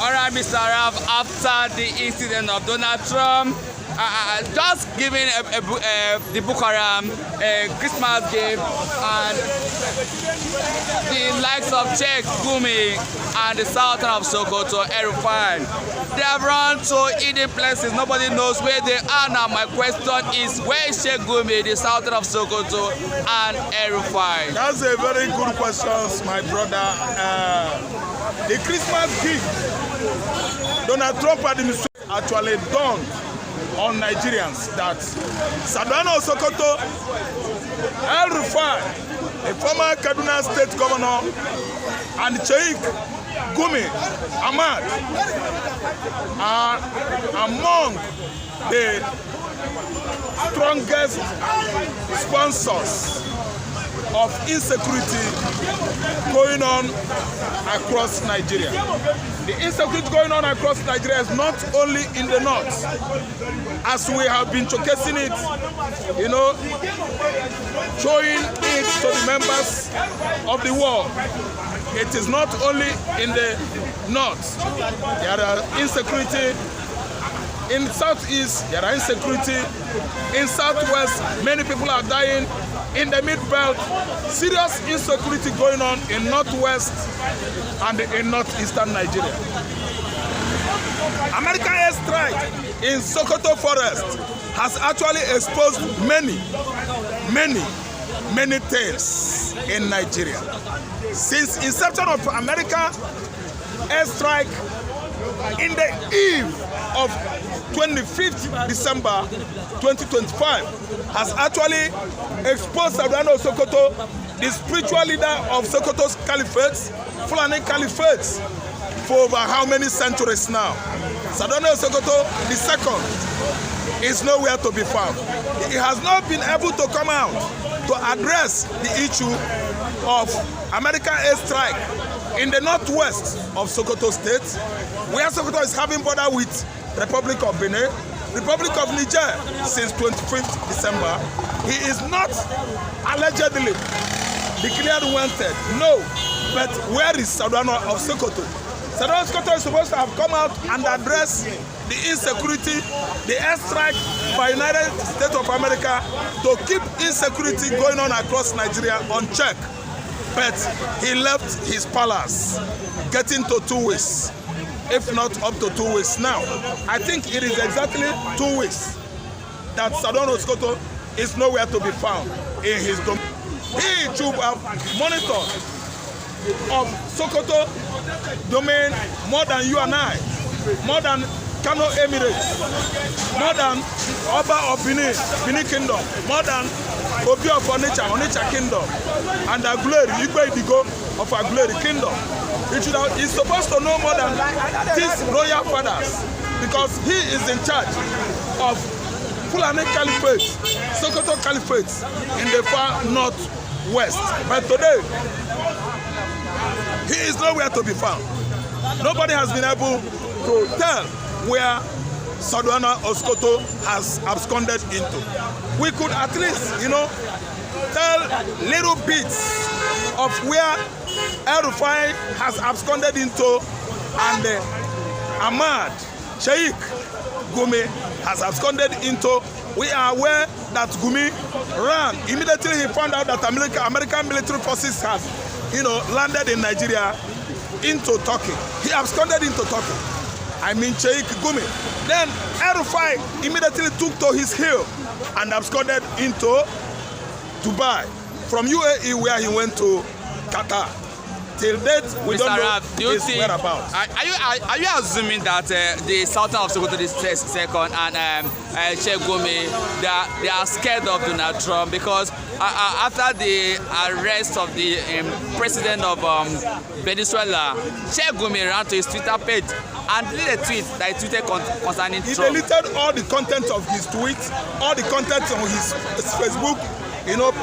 Alright, Mr. Raf, after the incident of Donald Trump, just giving the Boko Haram a Christmas gift, and the likes of Sheik, Gunmi, and the Sultan of Sokoto, Elrufai, they have run to hidden places. Nobody knows where they are now. My question is, where is Sheik Gunmi, the Sultan of Sokoto, and Elrufai? That's a very good question, my brother. The Christmas gift Donald Trump administration actually done on Nigerians, that Saduana of Sokoto, Elrufai, a former Kaduna State governor, and Sheik, Gunmi, Ahmad are among the strongest sponsors of insecurity going on across Nigeria. The insecurity going on across Nigeria is not only in the north, as we have been showcasing it, showing it to the members of the world. It is not only in the north. There are insecurity in southeast, there are insecurity in southwest. Many people are dying. In the mid-belt, serious insecurity going on in northwest and in northeastern Nigeria. American airstrike in Sokoto forest has actually exposed many tales in Nigeria. Since inception of American airstrike in the eve of 25th December 2025 has actually exposed Saduana of Sokoto, the spiritual leader of Sokoto's caliphate, Fulani caliphate, for over how many centuries now. Saduana of Sokoto the second is nowhere to be found. He has not been able to come out to address the issue of American airstrike in the northwest of Sokoto State, where Sokoto is having border with Republic of Benin, Republic of Niger since 25th December. He is not allegedly declared wanted, no, but where is Saduana of Sokoto? Saduana of Sokoto is supposed to have come out and address the insecurity, the airstrike by United States of America to keep insecurity going on across Nigeria on check. But he left his palace, getting to 2 weeks. If not up to 2 weeks now. I think it is exactly 2 weeks that Saduana of Sokoto is nowhere to be found in his domain. He should have monitored of Sokoto domain more than you and I, more than Kano Emirates, more than Oba of Benin Kingdom, more than Obi of Onitsha Kingdom, and Aguleri, Igwe Idigo of Aguleri Kingdom. He's supposed to know more than these royal fathers, because he is in charge of Fulani Caliphate, Sokoto Caliphate in the far northwest. But today, he is nowhere to be found. Nobody has been able to tell where Saduana of Sokoto has absconded into. We could at least, tell little bits of where Elrufai has absconded into, and Ahmad, Sheik, Gunmi has absconded into. We are aware that Gunmi ran immediately he found out that American military forces have, landed in Nigeria into Turkey. He absconded into Turkey. I mean Sheik Gunmi. Then Elrufai immediately took to his heel and absconded into Dubai. From UAE, where he went to Qatar. Till date, we don't know his whereabouts. Are you assuming that the Sultan of Sokoto is second and Sheik Gunmi, they are scared of Donald Trump? Because after the arrest of the president of Venezuela, Sheik Gunmi ran to his Twitter page and deleted a tweet that he tweeted concerning Trump. He deleted all the content of his tweets, all the content on his Facebook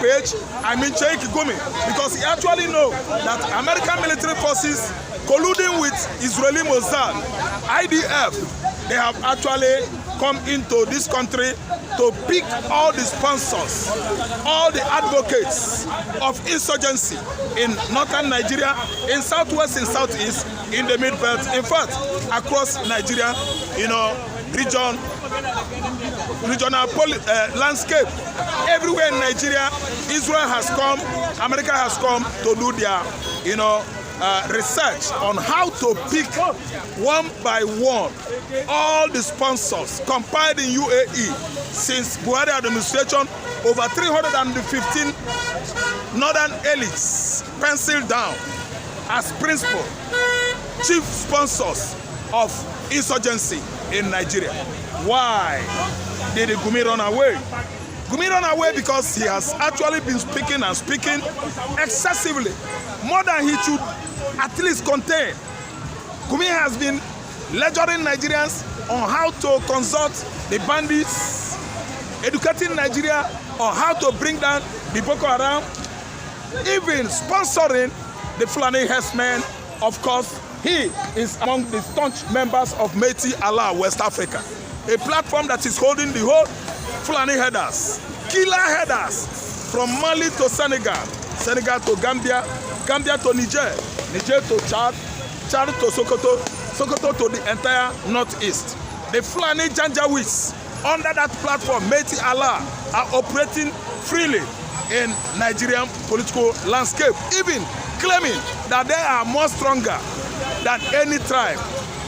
page. I mean Sheik Gunmi, because he actually knows that American military forces colluding with Israeli Mossad, IDF, they have actually come into this country to pick all the sponsors, all the advocates of insurgency in northern Nigeria, in southwest, in southeast, in the mid-belt, in fact, across Nigeria, regional landscape. Everywhere in Nigeria, Israel has come, America has come to do their, research on how to pick one by one all the sponsors compiled in UAE since Buhari administration. Over 315 northern elites penciled down as principal chief sponsors of insurgency in Nigeria. Why did Gunmi run away? Gunmi ran away because he has actually been speaking and speaking excessively, more than he should at least contain. Gunmi has been lecturing Nigerians on how to consult the bandits, educating Nigeria on how to bring down the Boko Haram, even sponsoring the Fulani herdsmen. Of course, he is among the staunch members of Métis Allah West Africa, a platform that is holding the whole Fulani headers, killer headers, from Mali to Senegal, Senegal to Gambia, Gambia to Niger, Niger to Chad, Chad to Sokoto, Sokoto to the entire northeast. The Fulani Janjaweeds under that platform, Métis Allah, are operating freely in Nigerian political landscape, even claiming that they are more stronger than any tribe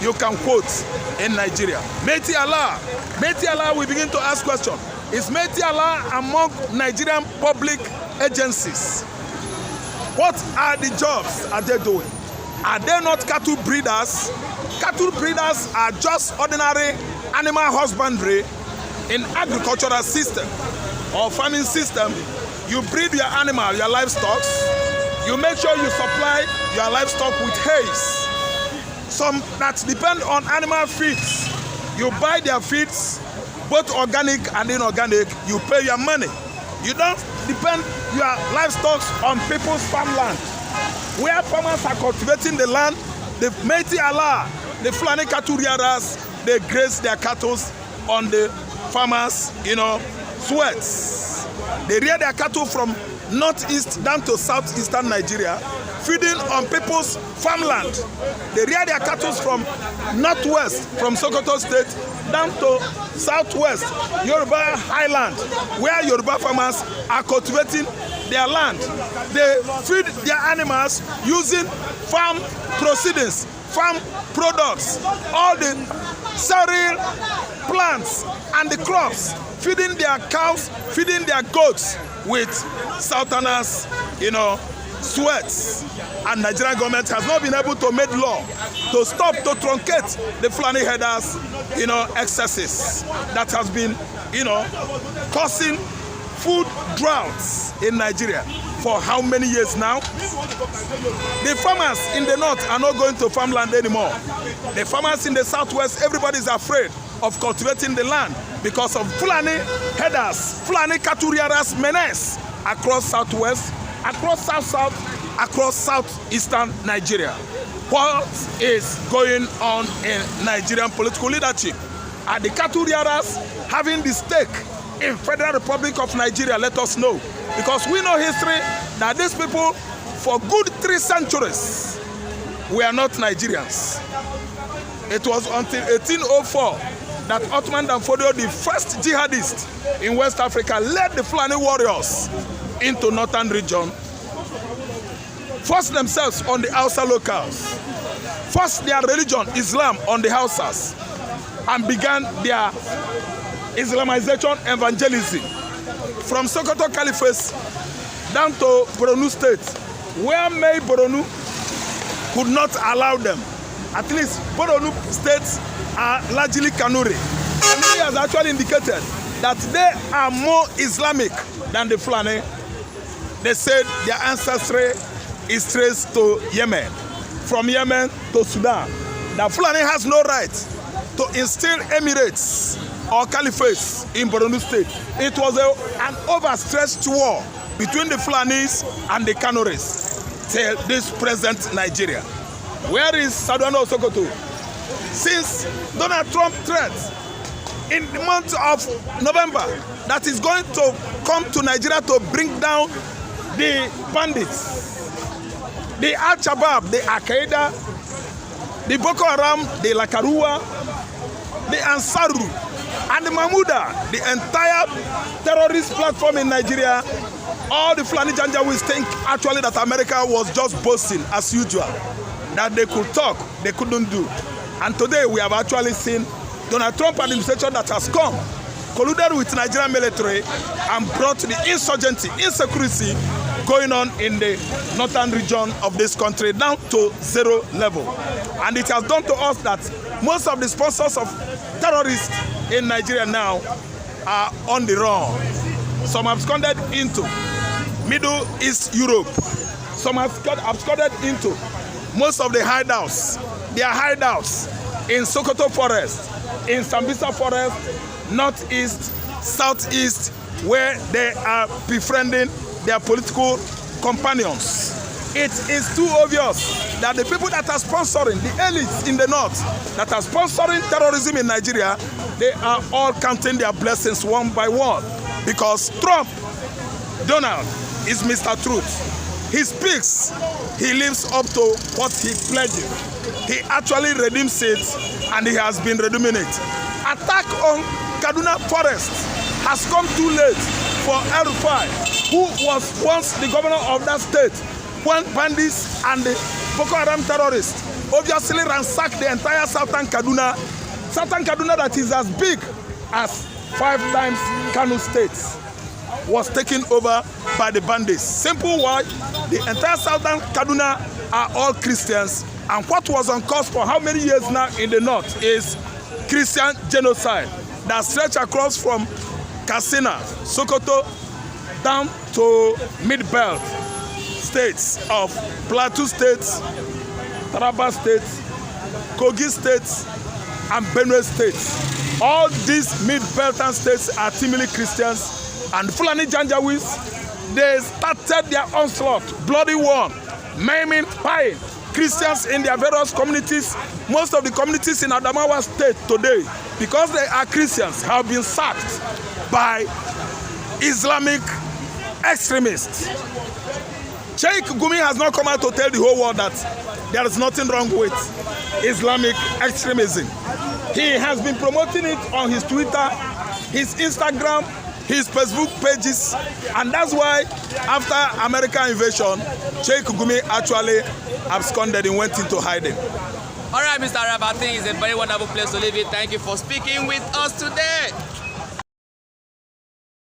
you can quote in Nigeria. Métis Allah, we begin to ask questions. Is Métis Allah among Nigerian public agencies? What are the jobs are they doing? Are they not cattle breeders? Cattle breeders are just ordinary animal husbandry in agricultural system or farming system. You breed your animal, your livestock. You make sure you supply your livestock with hay. Some that depend on animal feeds. You buy their feeds, both organic and inorganic. You pay your money. You don't depend your livestock on people's farmland. Where farmers are cultivating the land, the Métis Allah, the Fulani cattle rearers, they graze their cattle on the farmers, sweats. They rear their cattle from northeast down to southeastern Nigeria, feeding on people's farmland. They rear their cattle from northwest, from Sokoto state, down to southwest, Yoruba highland, where Yoruba farmers are cultivating their land. They feed their animals using farm proceedings, farm products, all the cereal, plants, and the crops, feeding their cows, feeding their goats with southerners, sweats. And Nigerian government has not been able to make law to stop, to truncate the Fulani headers, excesses that has been, causing food droughts in Nigeria for how many years now? The farmers in the north are not going to farmland anymore. The farmers in the southwest, everybody is afraid of cultivating the land because of Fulani headers, Fulani cattle rearers menace across southwest, across south-south, across southeastern Nigeria. What is going on in Nigerian political leadership? Are the cattle rearers having the stake in Federal Republic of Nigeria? Let us know. Because we know history that these people, for good 3 centuries, were not Nigerians. It was until 1804 that Ottoman Danfodio, the first jihadist in West Africa, led the Fulani warriors into northern region, forced themselves on the Hausa locals, forced their religion, Islam, on the Hausas, and began their Islamization evangelism from Sokoto Caliphate down to Borno State, where May Borno could not allow them. At least Borno states are largely Kanuri. Kanuri has actually indicated that they are more Islamic than the Fulani. They said their ancestry is traced to Yemen, from Yemen to Sudan. The Fulani has no right to instill emirates or caliphates in Borno State. It was an overstretched war between the Fulanis and the Kanuris till this present Nigeria. Where is Saduana or Sokoto? Since Donald Trump threat in the month of November that is going to come to Nigeria to bring down the bandits, the Al-Shabaab, the Al-Qaeda, the Boko Haram, the Lakarua, the Ansaru, and the Mahmuda, the entire terrorist platform in Nigeria. All the Fulani Janjaweeds think actually that America was just boasting as usual, that they could talk, they couldn't do. And today we have actually seen Donald Trump administration that has come, colluded with Nigerian military and brought the insurgency, insecurity going on in the northern region of this country down to zero level. And it has done to us that most of the sponsors of terrorists in Nigeria now are on the run. Some have absconded into Middle East Europe. Some have absconded into most of the hideouts. Their hideouts in Sokoto forest, in Sambisa forest, northeast, southeast, where they are befriending their political companions. It is too obvious that the people that are sponsoring, the elites in the north, that are sponsoring terrorism in Nigeria, they are all counting their blessings one by one. Because Trump, Donald, is Mr. Truth. He speaks, he lives up to what he pledges. He actually redeems it, and he has been redeeming it. Attack on Kaduna Forest has come too late for Elrufai, who was once the governor of that state, when bandits and the Boko Haram terrorists obviously ransacked the entire southern Kaduna that is as big as 5 times Kano State, was taken over by the bandits. Simple why the entire southern Kaduna are all Christians, and what was on course for how many years now in the north is Christian genocide that stretch across from Katsina, Sokoto, down to mid-belt states of Plateau states, Taraba states, Kogi states, and Benue states. All these mid-beltan states are teemingly Christians, and Fulani Janjaweeds, they started their onslaught, bloody war, maiming, spying Christians in their various communities. Most of the communities in Adamawa state today, because they are Christians, have been sacked by Islamic extremists. Sheik Gunmi has not come out to tell the whole world that there is nothing wrong with Islamic extremism. He has been promoting it on his Twitter, his Instagram, his Facebook pages, and that's why after American invasion, Sheik Gunmi actually absconded and went into hiding. All right, Mr. Arab, I think it's a very wonderful place to live in. Thank you for speaking with us today.